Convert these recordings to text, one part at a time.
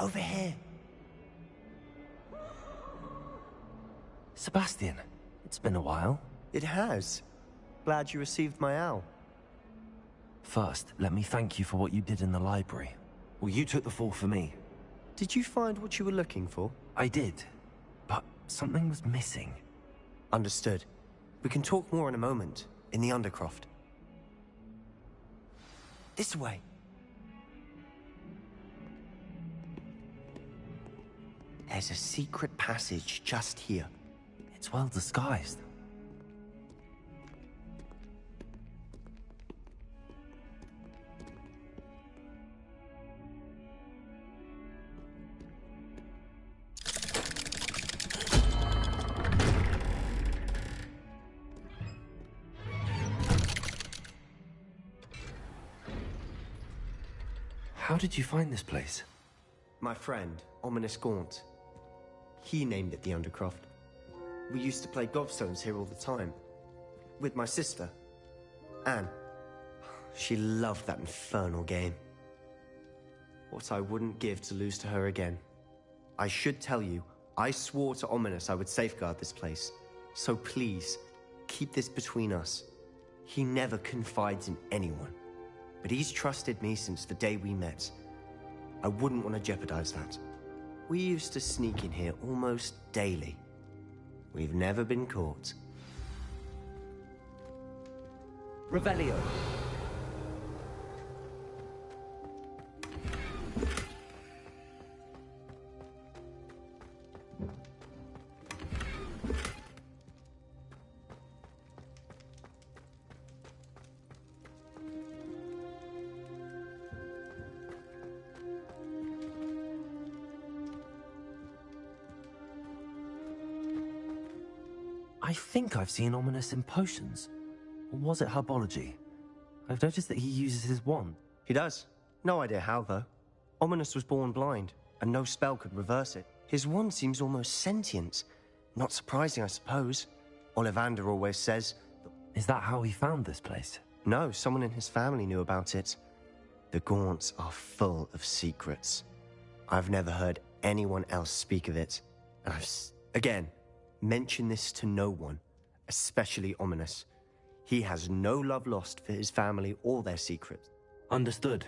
Over here. Sebastian, it's been a while. It has. Glad you received my owl. First, let me thank you for what you did in the library. Well, you took the fall for me. Did you find what you were looking for? I did, but something was missing. Understood. We can talk more in a moment, in the Undercroft. This way. There's a secret passage just here. It's well disguised. How did you find this place? My friend, Ominous Gaunt. He named it the Undercroft. We used to play gobstones here all the time. With my sister, Anne. She loved that infernal game. What I wouldn't give to lose to her again. I should tell you, I swore to Ominous I would safeguard this place. So please, keep this between us. He never confides in anyone. But he's trusted me since the day we met. I wouldn't want to jeopardize that. We used to sneak in here almost daily. We've never been caught. Revelio. I think I've seen Ominous in potions. Or was it herbology? I've noticed that he uses his wand. He does. No idea how, though. Ominous was born blind, and no spell could reverse it. His wand seems almost sentient. Not surprising, I suppose. Ollivander always says... Is that how he found this place? No, someone in his family knew about it. The Gaunts are full of secrets. I've never heard anyone else speak of it. And again, mention this to no one, especially Ominous. He has no love lost for his family or their secrets. Understood.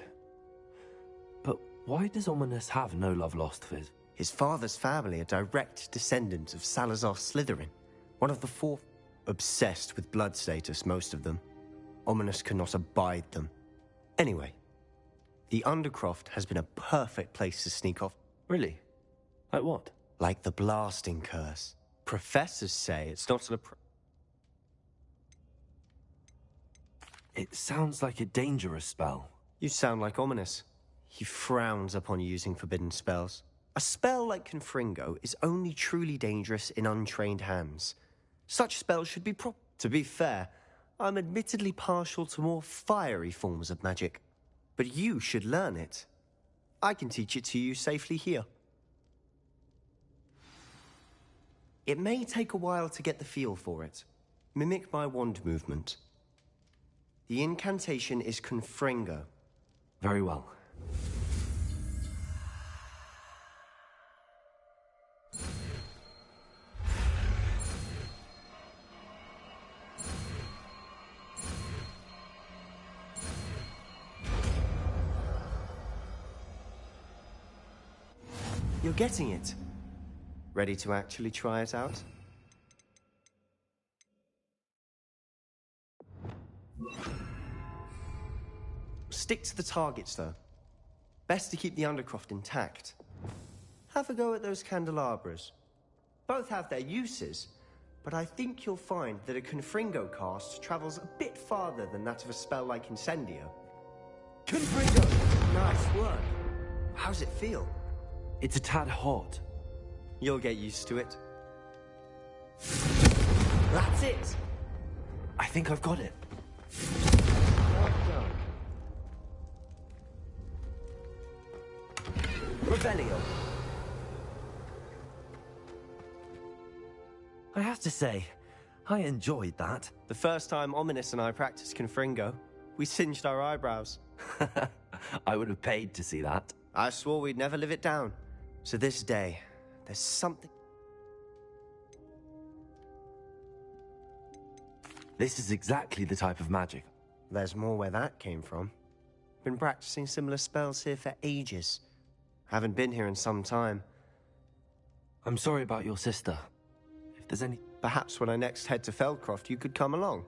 But why does Ominous have no love lost for his... His father's family are direct descendants of Salazar Slytherin, one of the four. Obsessed with blood status, most of them. Ominous cannot abide them. Anyway, the Undercroft has been a perfect place to sneak off. Really? Like what? Like the blasting curse. Professors say it's not an It sounds like a dangerous spell. You sound like Ominous. He frowns upon using forbidden spells. A spell like Confringo is only truly dangerous in untrained hands. Such spells should be To be fair, I'm admittedly partial to more fiery forms of magic. But you should learn it. I can teach it to you safely here. It may take a while to get the feel for it. Mimic my wand movement. The incantation is Confringo. Very well. You're getting it. Ready to actually try it out? Stick to the targets, though. Best to keep the Undercroft intact. Have a go at those candelabras. Both have their uses, but I think you'll find that a Confringo cast travels a bit farther than that of a spell like Incendio. Confringo! Nice work. How's it feel? It's a tad hot. You'll get used to it. That's it! I think I've got it. Well done. Revelio. I have to say, I enjoyed that. The first time Ominous and I practiced Confringo, we singed our eyebrows. I would have paid to see that. I swore we'd never live it down. So this day, there's something... This is exactly the type of magic. There's more where that came from. Been practicing similar spells here for ages. Haven't been here in some time. I'm sorry about your sister. If there's any... Perhaps when I next head to Feldcroft, you could come along.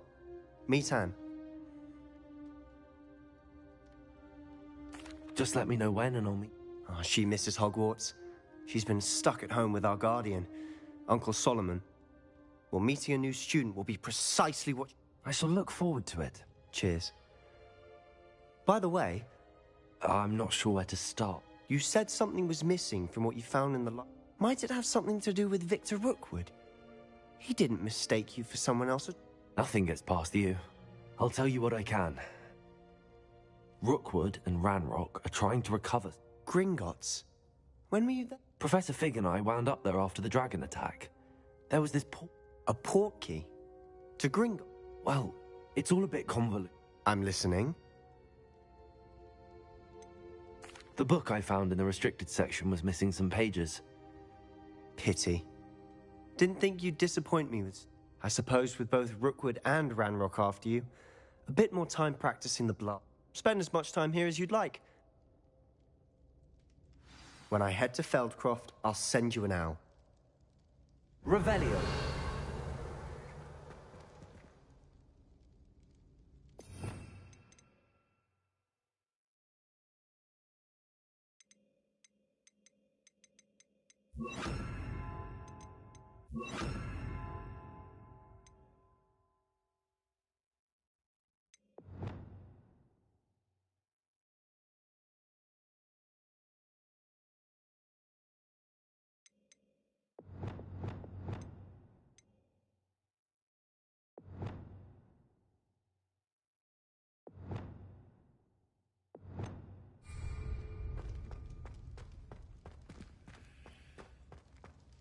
Meet Anne. Just let me know when and I'll meet... Oh, she misses Hogwarts. She's been stuck at home with our guardian, Uncle Solomon. Well, meeting a new student will be precisely what... I shall look forward to it. Cheers. By the way... I'm not sure where to start. You said something was missing from what you found in the Might it have something to do with Victor Rookwood? He didn't mistake you for someone else. Nothing gets past you. I'll tell you what I can. Rookwood and Ranrok are trying to recover... Gringotts? When were you there? Professor Fig and I wound up there after the dragon attack. There was this A port key? To Gringotts? Well, it's all a bit convoluted. I'm listening. The book I found in the restricted section was missing some pages. Pity. Didn't think you'd disappoint me with... I suppose with both Rookwood and Ranrok after you, a bit more time practicing the blood. Spend as much time here as you'd like. When I head to Feldcroft, I'll send you an owl. Revelio.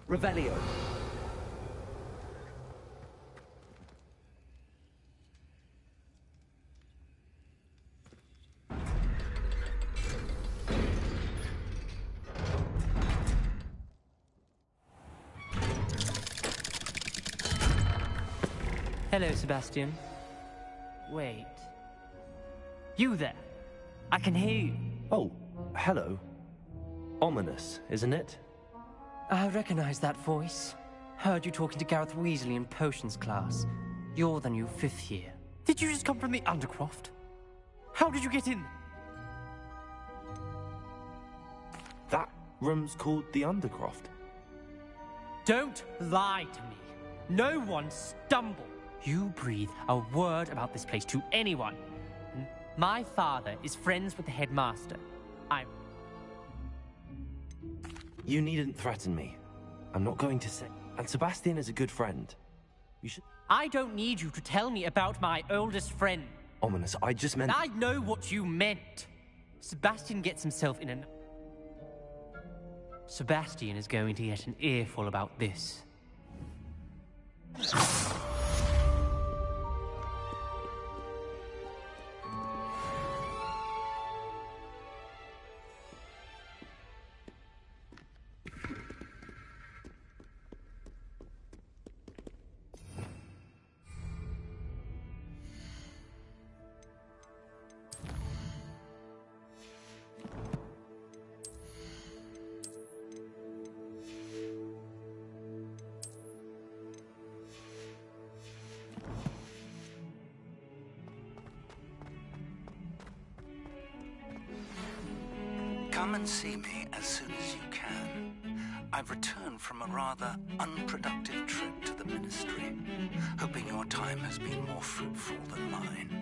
Revelio. Hello, Sebastian. Wait. You there? I can hear you. Oh, hello. Ominous, isn't it? I recognize that voice. Heard you talking to Gareth Weasley in potions class. You're the new 5th year. Did you just come from the Undercroft? How did you get in? That room's called the Undercroft. Don't lie to me. No one stumble. You breathe a word about this place to anyone. My father is friends with the headmaster. You needn't threaten me. I'm not going to say... And Sebastian is a good friend. You should... I don't need you to tell me about my oldest friend. Ominous, I just meant... I know what you meant. Sebastian gets himself in an... Sebastian is going to get an earful about this. Come and see me as soon as you can. I've returned from a rather unproductive trip to the Ministry, hoping your time has been more fruitful than mine.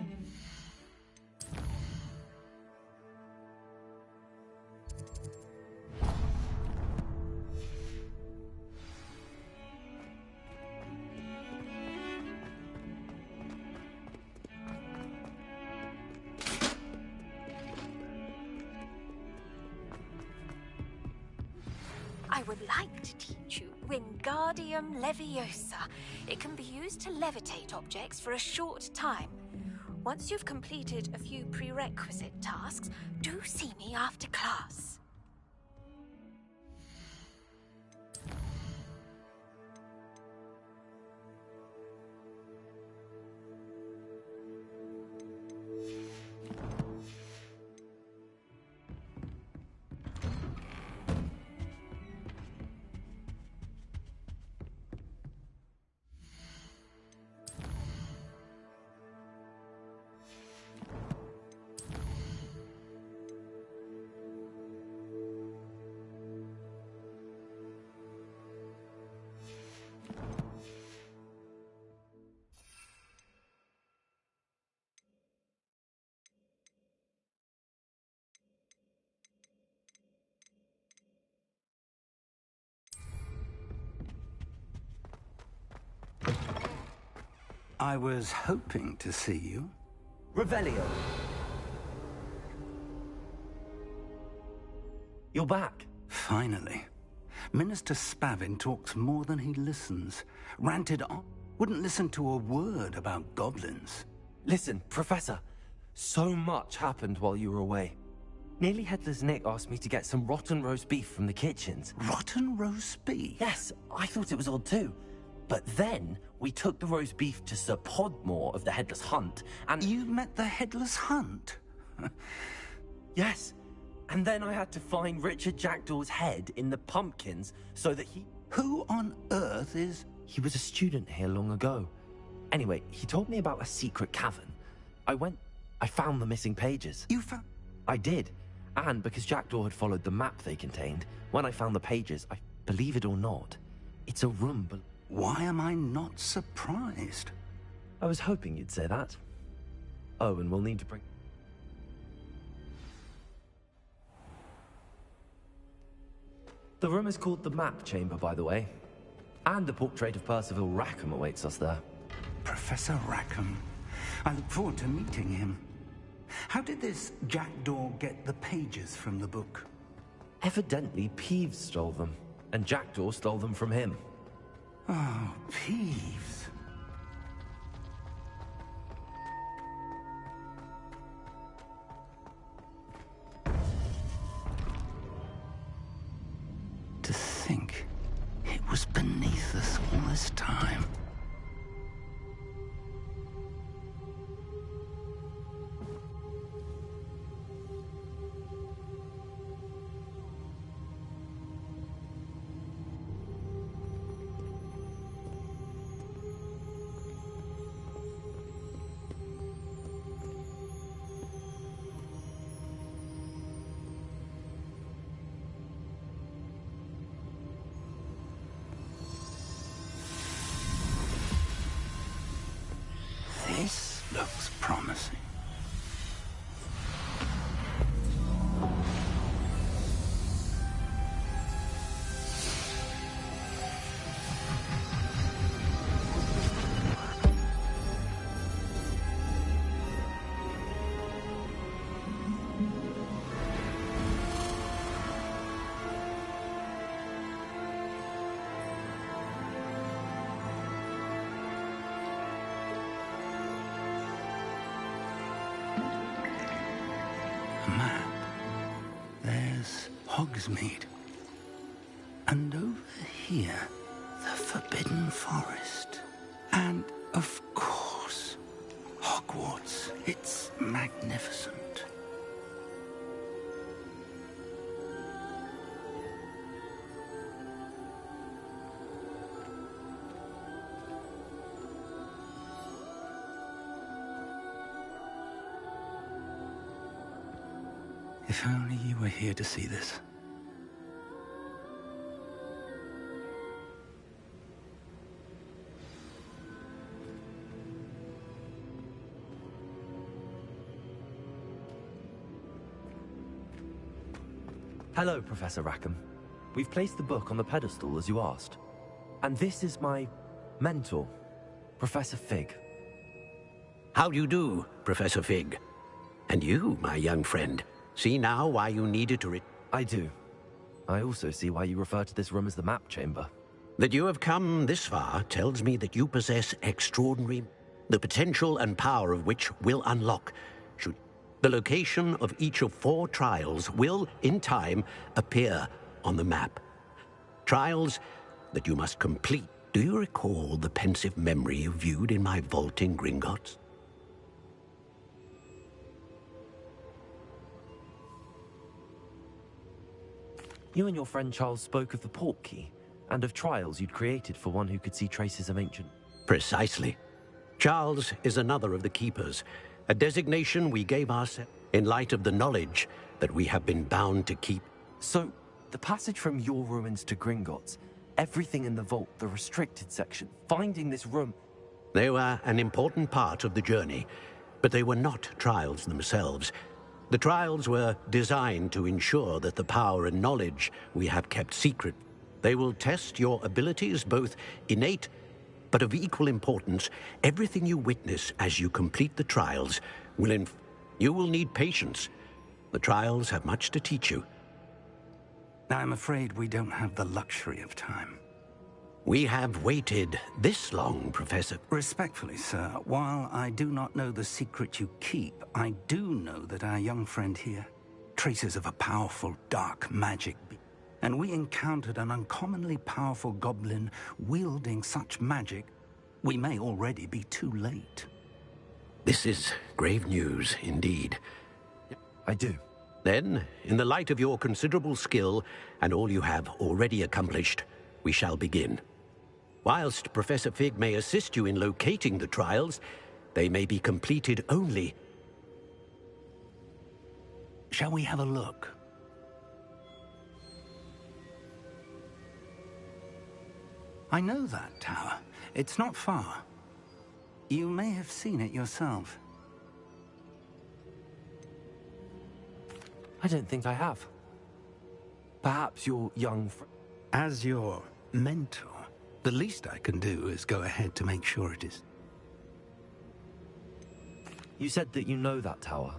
I would like to teach you Wingardium Leviosa. It can be used to levitate objects for a short time. Once you've completed a few prerequisite tasks, do see me after class. I was hoping to see you. Revelio. You're back. Finally. Minister Spavin talks more than he listens. Ranted on. Wouldn't listen to a word about goblins. Listen, Professor. So much happened while you were away. Nearly Headless Nick asked me to get some rotten roast beef from the kitchens. Rotten roast beef? Yes, I thought it was odd too. But then, we took the roast beef to Sir Podmore of the Headless Hunt, and... You met the Headless Hunt? Yes. And then I had to find Richard Jackdaw's head in the pumpkins so that he... Who on earth is... He was a student here long ago. Anyway, he told me about a secret cavern. I found the missing pages. You found... I did. And because Jackdaw had followed the map they contained, when I found the pages, believe it or not, it's a room but... Why am I not surprised? I was hoping you'd say that. Oh, and we'll need to bring... The room is called the Map Chamber, by the way. And the portrait of Percival Rackham awaits us there. Professor Rackham. I look forward to meeting him. How did this Jackdaw get the pages from the book? Evidently, Peeves stole them, and Jackdaw stole them from him. Oh, Peeves. To think it was beneath us all this time. This looks promising. Map. There's Hogsmeade. And over here, the Forbidden Forest. And, of course, Hogwarts. It's magnificent. If only you were here to see this. Hello, Professor Rackham. We've placed the book on the pedestal as you asked. And this is my mentor, Professor Fig. How do you do, Professor Fig? And you, my young friend, see now why you needed to I do. I also see why you refer to this room as the Map Chamber. That you have come this far tells me that you possess extraordinary... the potential and power of which will unlock... should... The location of each of 4 trials will, in time, appear on the map. Trials that you must complete. Do you recall the pensive memory you viewed in my vault in Gringotts? You and your friend Charles spoke of the Portkey, and of trials you'd created for one who could see traces of ancient... Precisely. Charles is another of the Keepers, a designation we gave ourselves in light of the knowledge that we have been bound to keep. So, the passage from your ruins to Gringotts, everything in the vault, the restricted section, finding this room... They were an important part of the journey, but they were not trials themselves. The trials were designed to ensure that the power and knowledge we have kept secret. They will test your abilities, both innate but of equal importance, everything you witness as you complete the trials will you will need patience. The trials have much to teach you. I'm afraid we don't have the luxury of time. We have waited this long, Professor. Respectfully, sir, while I do not know the secret you keep, I do know that our young friend here, traces of a powerful dark magic, and we encountered an uncommonly powerful goblin wielding such magic, we may already be too late. This is grave news indeed. I do. Then, in the light of your considerable skill and all you have already accomplished, we shall begin. Whilst Professor Fig may assist you in locating the trials, they may be completed only... Shall we have a look? I know that tower. It's not far. You may have seen it yourself. I don't think I have. Perhaps your young friend... As your mentor, the least I can do is go ahead to make sure it is. You said that you know that tower.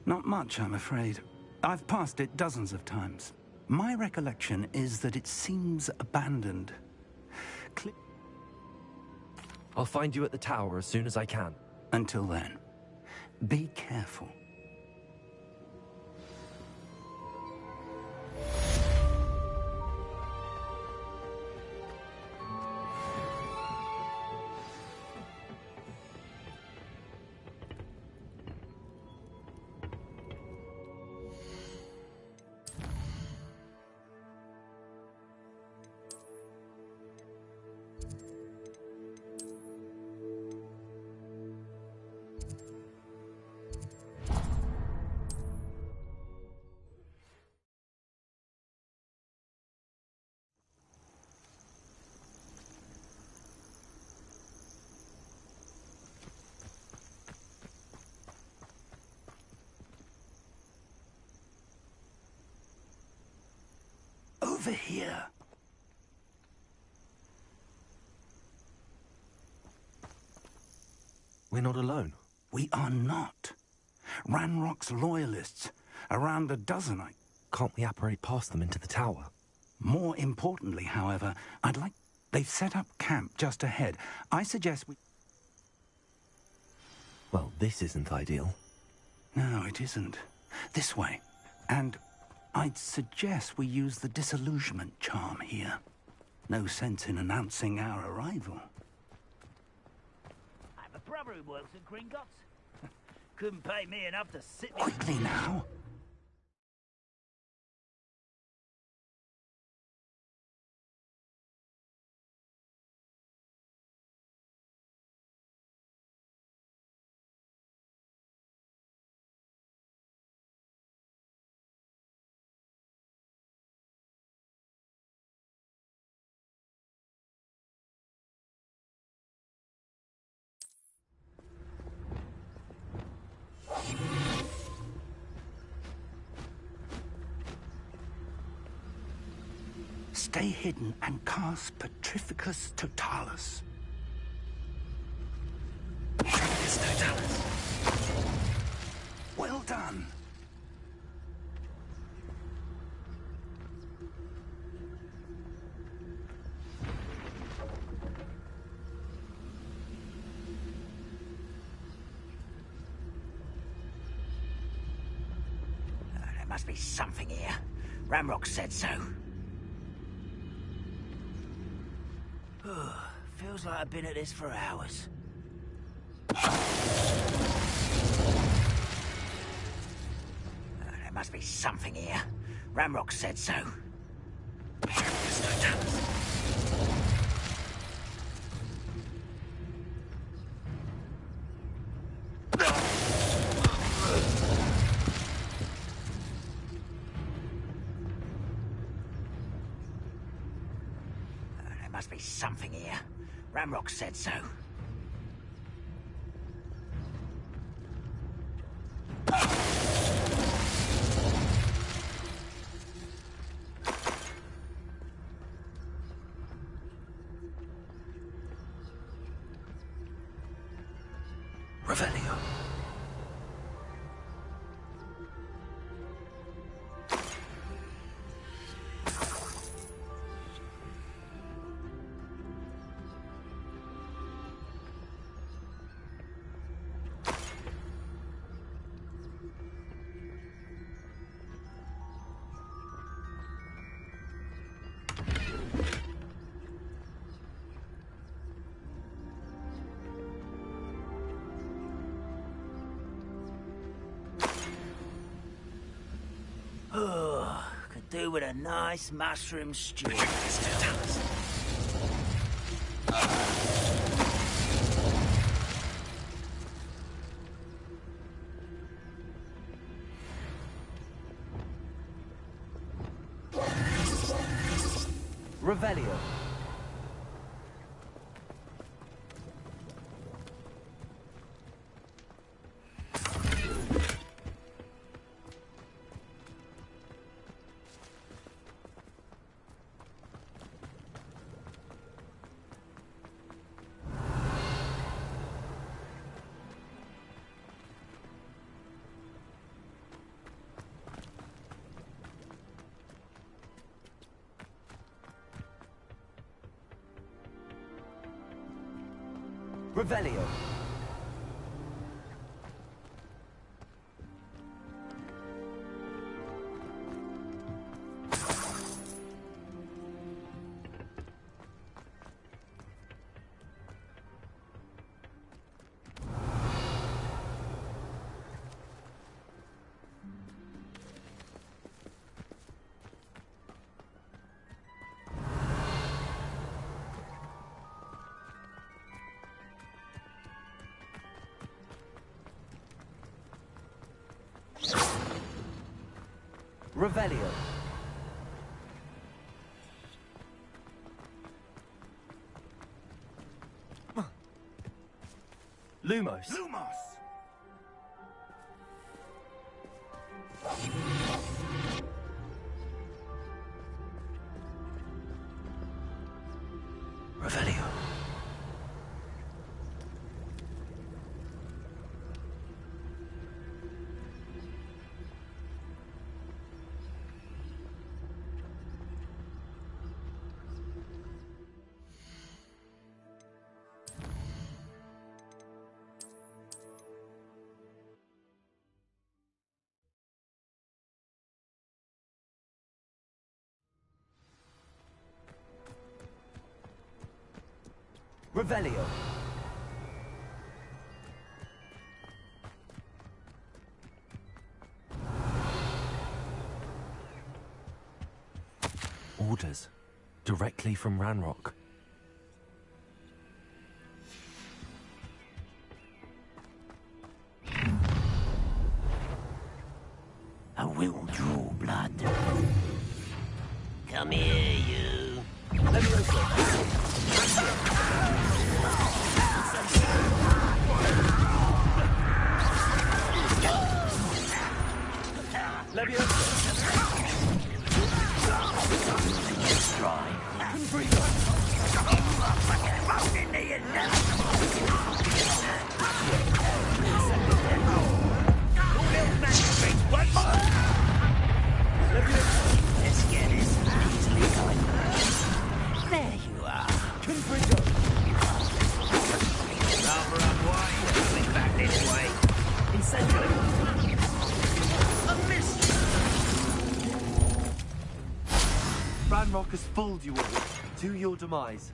Not much, I'm afraid. I've passed it dozens of times. My recollection is that it seems abandoned. I'll find you at the tower as soon as I can. Until then, be careful. Over here. We're not alone. We are not. Ranrock's loyalists, around a dozen. Can't we apparate past them into the tower? More importantly, however, they've set up camp just ahead. I suggest we... Well, this isn't ideal. No, it isn't. This way. And I'd suggest we use the disillusionment charm here. No sense in announcing our arrival. I have a brother who works at Gringotts. Couldn't pay me enough to sit... Quickly now. Stay hidden and cast Petrificus Totalis. Petrificus Totalis. Well done. There must be something here. Ranrock said so. Feels like I've been at this for hours. There must be something here. Ranrock said so. Must be something here. Ranrock said so. Revelio. Could do with a nice mushroom stew. Revelio. Revelio. Revelio. Lumos. Lumos! Revelio. Revelio. Orders. Directly from Ranrok. I will draw blood. Come here, you. There you are. Ranrok has fooled you all to your demise.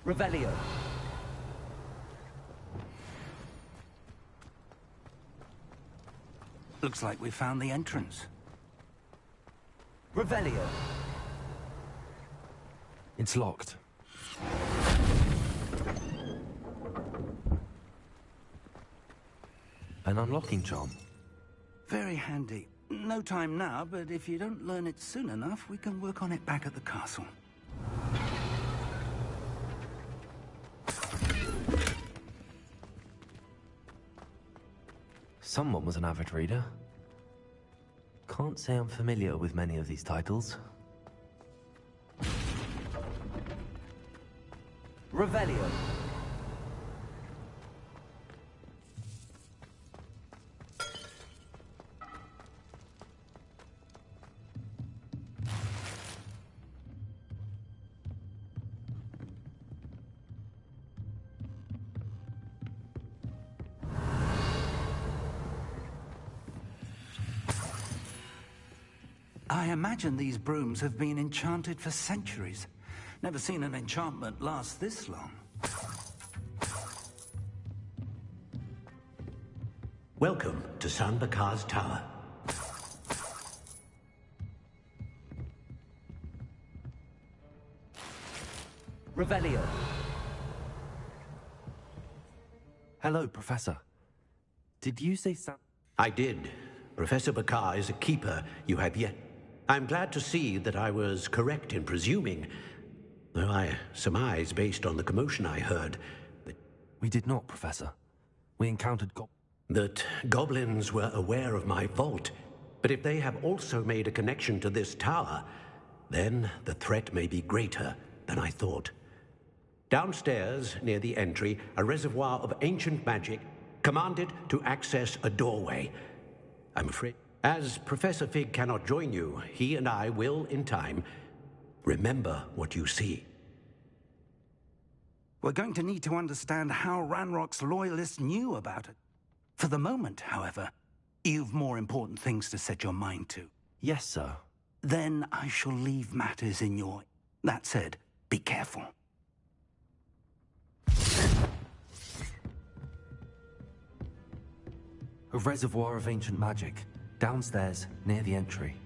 Revelio. Looks like we found the entrance. Revelio. It's locked. An unlocking charm. Very handy. No time now, but if you don't learn it soon enough, we can work on it back at the castle. Someone was an avid reader. Can't say I'm familiar with many of these titles. Revelio. I imagine these brooms have been enchanted for centuries. Never seen an enchantment last this long. Welcome to San Bakar's Tower. Revelio. Hello, Professor. Did you say something? I did. Professor Bakar is a keeper you have yet. I'm glad to see that I was correct in presuming, though I surmise, based on the commotion I heard, that We did not, Professor. We encountered that goblins were aware of my vault. But if they have also made a connection to this tower, then the threat may be greater than I thought. Downstairs, near the entry, a reservoir of ancient magic commanded to access a doorway. I'm afraid, as Professor Fig cannot join you, he and I will, in time, remember what you see. We're going to need to understand how Ranrock's loyalists knew about it. For the moment, however, you've more important things to set your mind to. Yes, sir. Then I shall leave matters in your... That said, be careful. A reservoir of ancient magic. Downstairs, near the entry.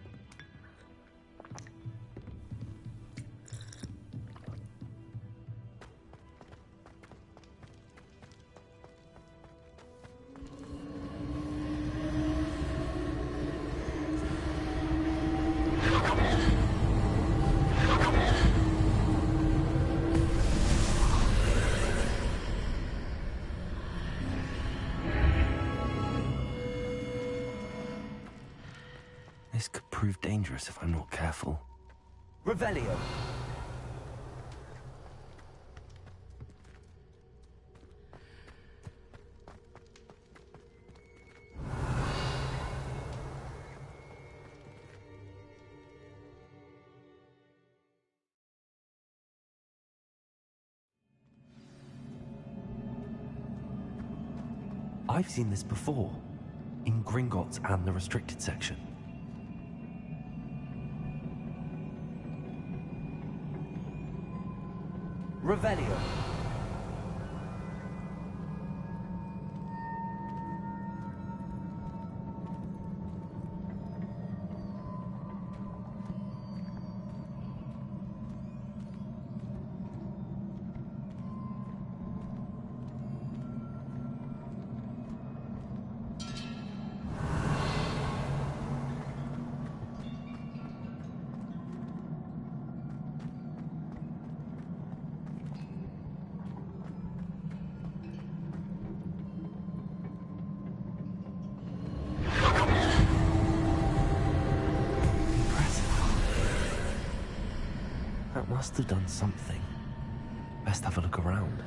This could prove dangerous if I'm not careful. Revelio! I've seen this before, in Gringotts and the restricted section. Revelio. That must have done something. Best have a look around.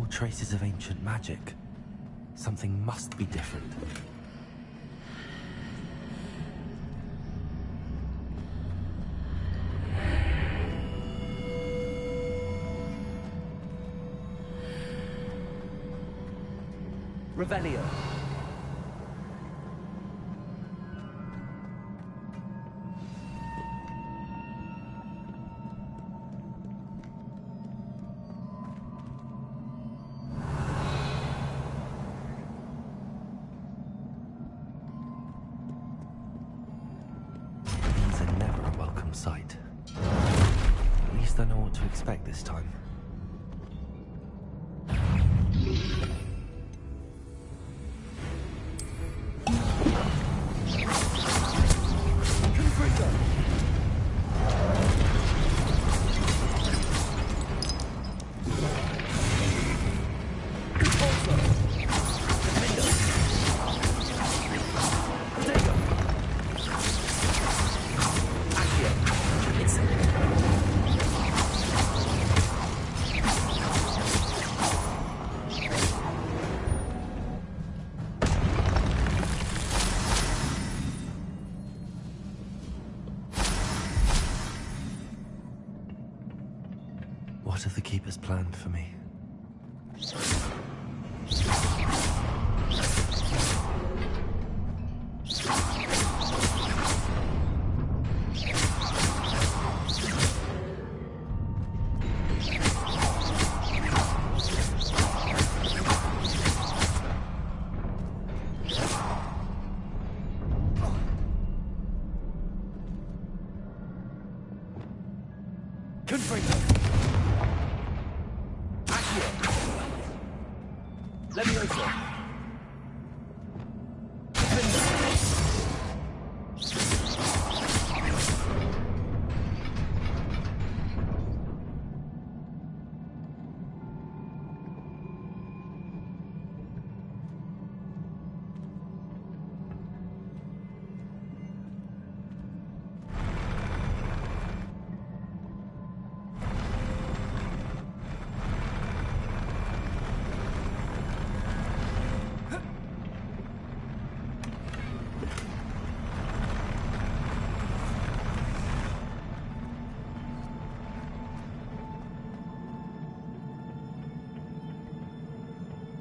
More traces of ancient magic. Something must be different. Revelio. These are never a welcome sight. At least I know what to expect this time. What have the Keepers planned for me?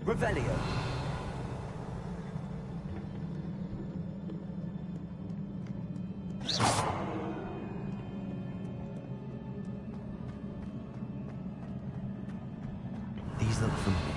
Revelio. These look familiar.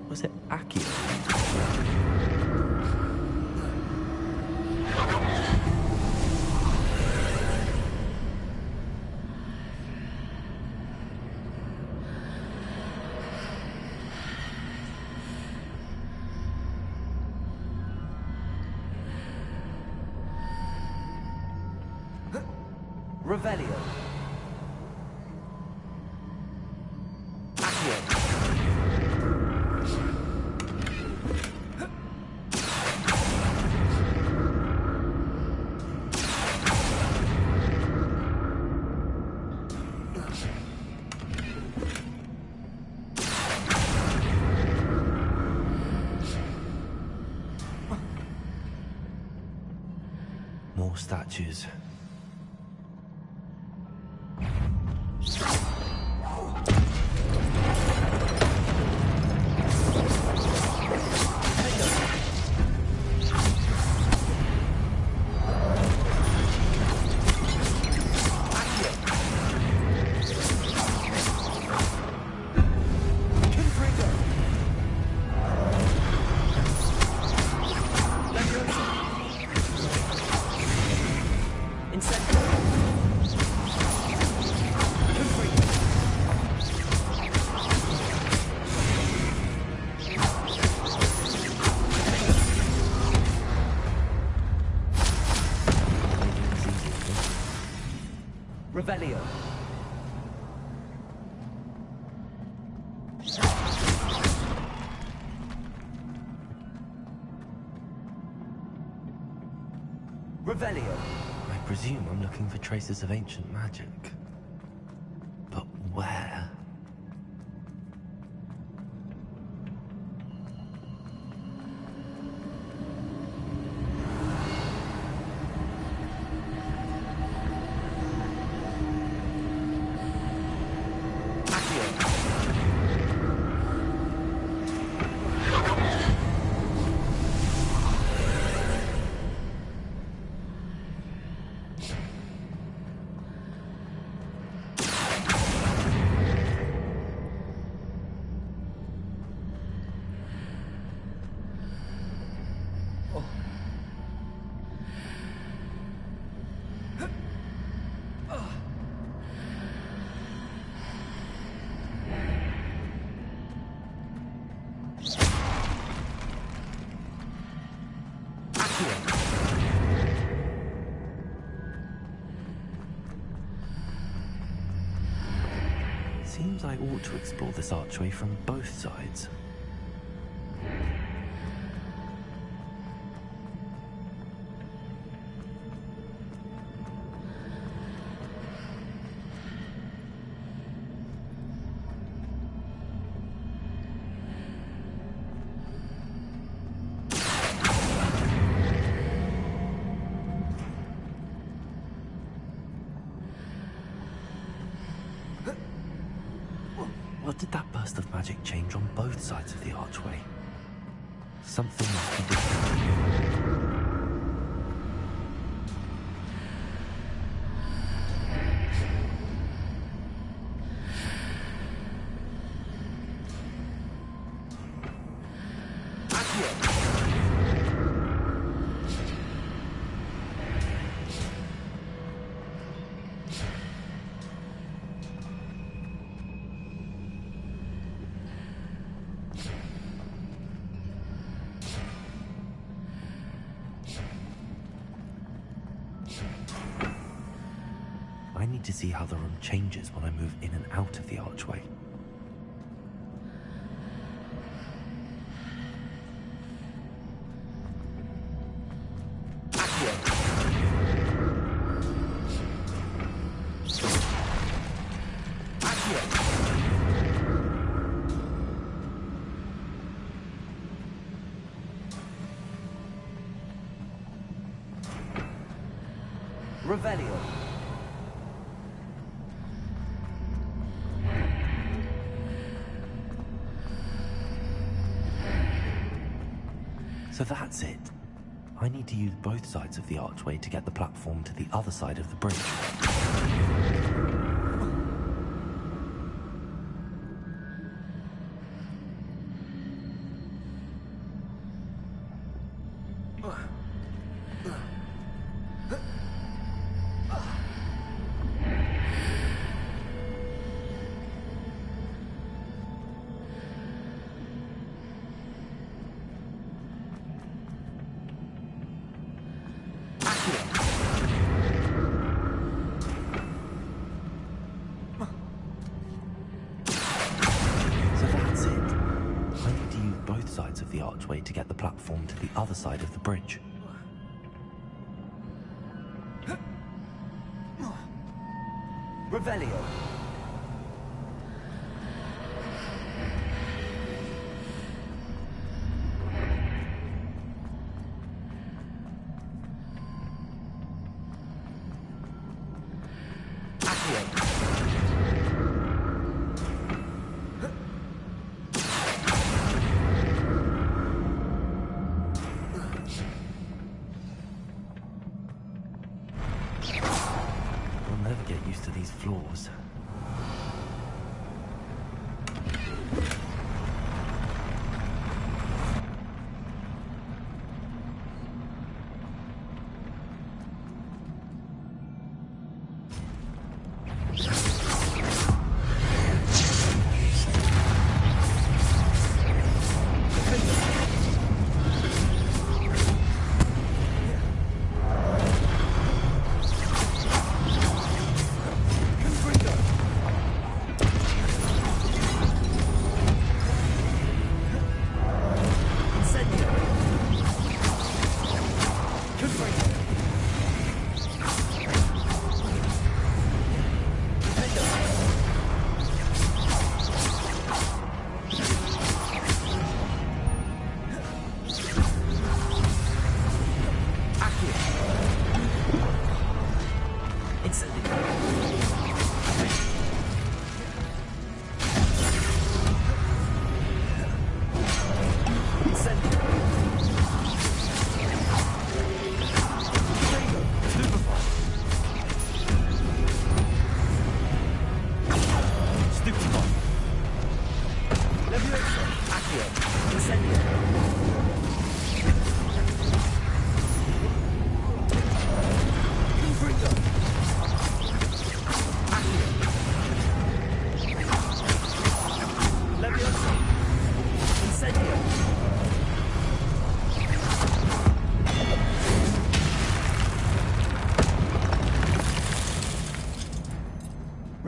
Was it Aki? Revelio. More statues. Revelio. Revelio. I presume I'm looking for traces of ancient magic. But where? Seems I ought to explore this archway from both sides. What did that burst of magic change on both sides of the archway? Something must be different. I need to see how the room changes when I move in and out of the archway. Revelio. So that's it. I need to use both sides of the archway to get the platform to the other side of the bridge. Of the archway to get the platform to the other side of the bridge. Revelio. Get used to these floors.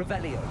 Revelio.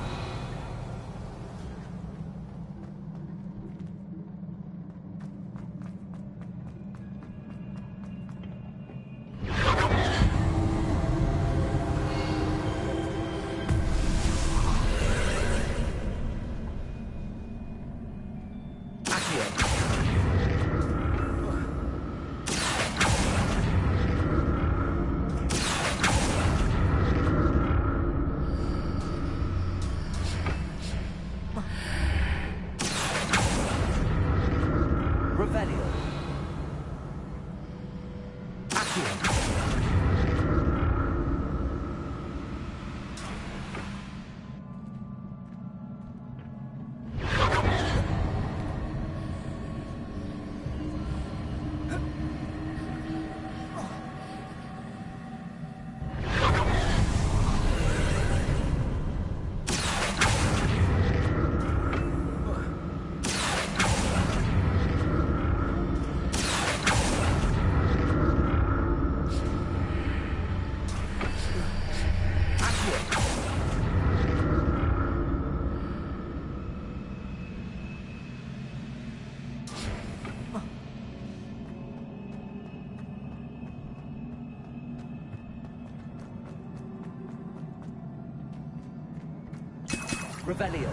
Revelio.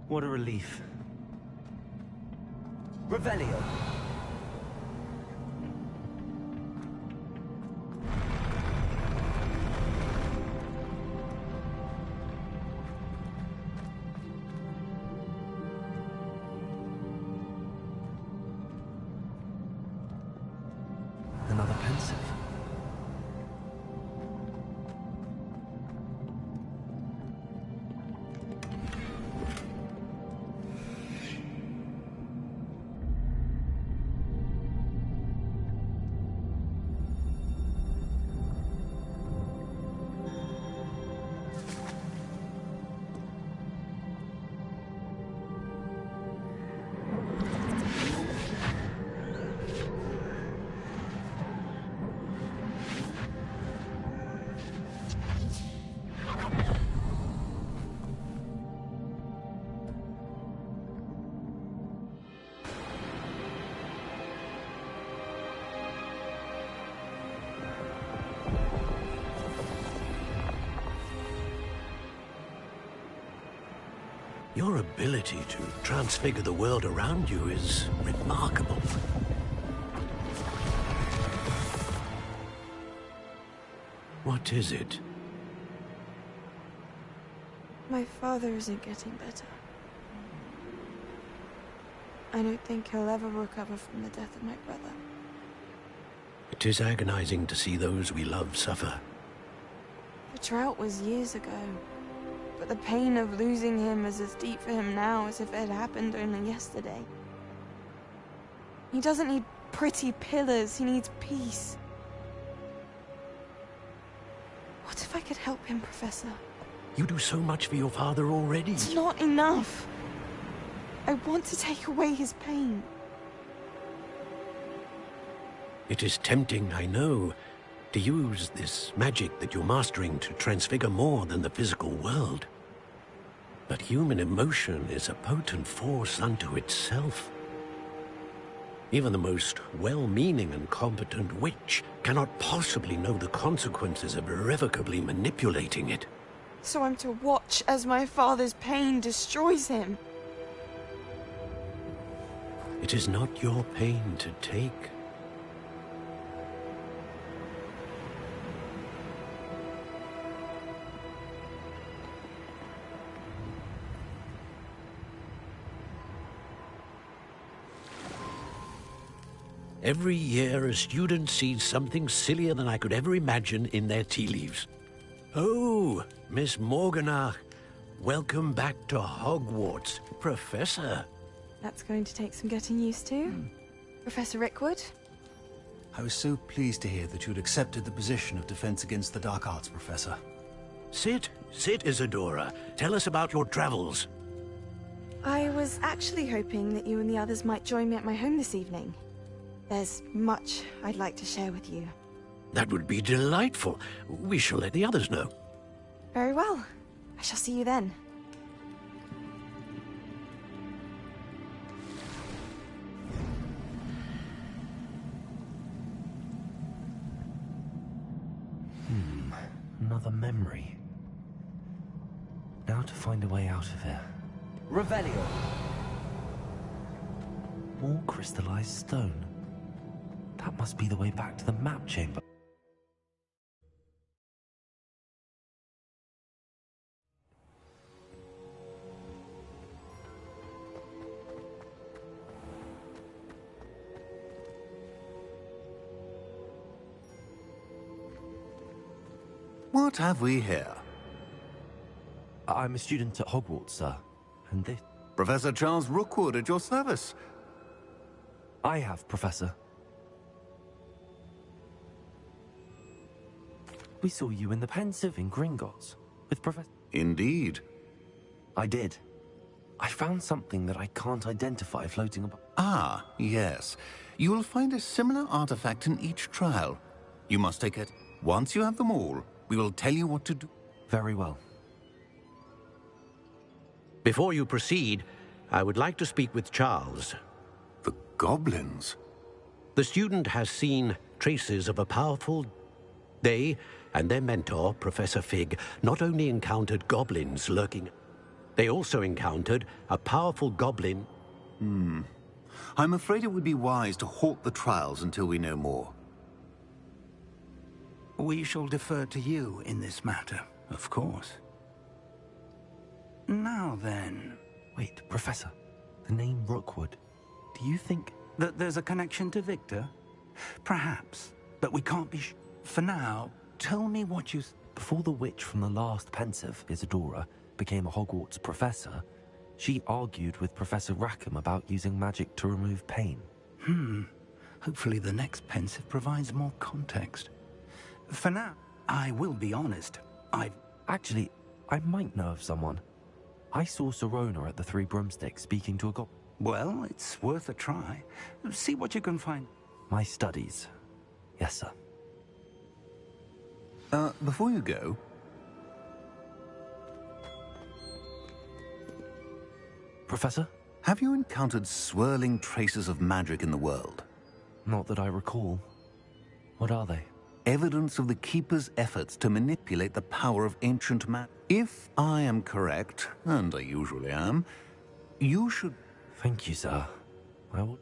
What a relief. Revelio. Another pensive. Your ability to transfigure the world around you is remarkable. What is it? My father isn't getting better. I don't think he'll ever recover from the death of my brother. It is agonizing to see those we love suffer. The drought was years ago. But the pain of losing him is as deep for him now as if it had happened only yesterday. He doesn't need pretty pillars, he needs peace. What if I could help him, Professor? You do so much for your father already. It's not enough. I want to take away his pain. It is tempting, I know, to use this magic that you're mastering to transfigure more than the physical world. But human emotion is a potent force unto itself. Even the most well-meaning and competent witch cannot possibly know the consequences of irrevocably manipulating it. So I'm to watch as my father's pain destroys him. It is not your pain to take. Every year, a student sees something sillier than I could ever imagine in their tea leaves. Oh, Miss Morganach, welcome back to Hogwarts, Professor. That's going to take some getting used to. Professor Rookwood? I was so pleased to hear that you'd accepted the position of Defense Against the Dark Arts, Professor. Sit, Isadora. Tell us about your travels. I was actually hoping that you and the others might join me at my home this evening. There's much I'd like to share with you. That would be delightful. We shall let the others know. Very well. I shall see you then. Another memory. Now to find a way out of here. Revelio. More crystallized stone. That must be the way back to the map chamber. What have we here? I'm a student at Hogwarts, sir. And this... Professor Charles Rookwood at your service. I have, Professor. We saw you in the Pensive in Gringotts with Professor... Indeed. I did. I found something that I can't identify floating above. Ah, yes. You will find a similar artifact in each trial. You must take it. Once you have them all, we will tell you what to do. Very well. Before you proceed, I would like to speak with Charles. The goblins? The student has seen traces of a powerful... They and their mentor, Professor Fig, not only encountered goblins lurking... They also encountered a powerful goblin... I'm afraid it would be wise to halt the trials until we know more. We shall defer to you in this matter, of course. Now then... Wait, Professor. The name Rookwood. Do you think... that there's a connection to Victor? Perhaps, but we can't be for now. Tell me what you... Before the witch from the last Pensive, Isadora, became a Hogwarts professor, she argued with Professor Rackham about using magic to remove pain. Hopefully the next Pensive provides more context. For now, I will be honest. Actually, I might know of someone. I saw Serona at the Three Broomsticks speaking to a goblin. Well, it's worth a try. See what you can find. My studies. Yes, sir. Before you go... Professor? Have you encountered swirling traces of magic in the world? Not that I recall. What are they? Evidence of the Keeper's efforts to manipulate the power of ancient magic. If I am correct, and I usually am, you should... Thank you, sir. I will...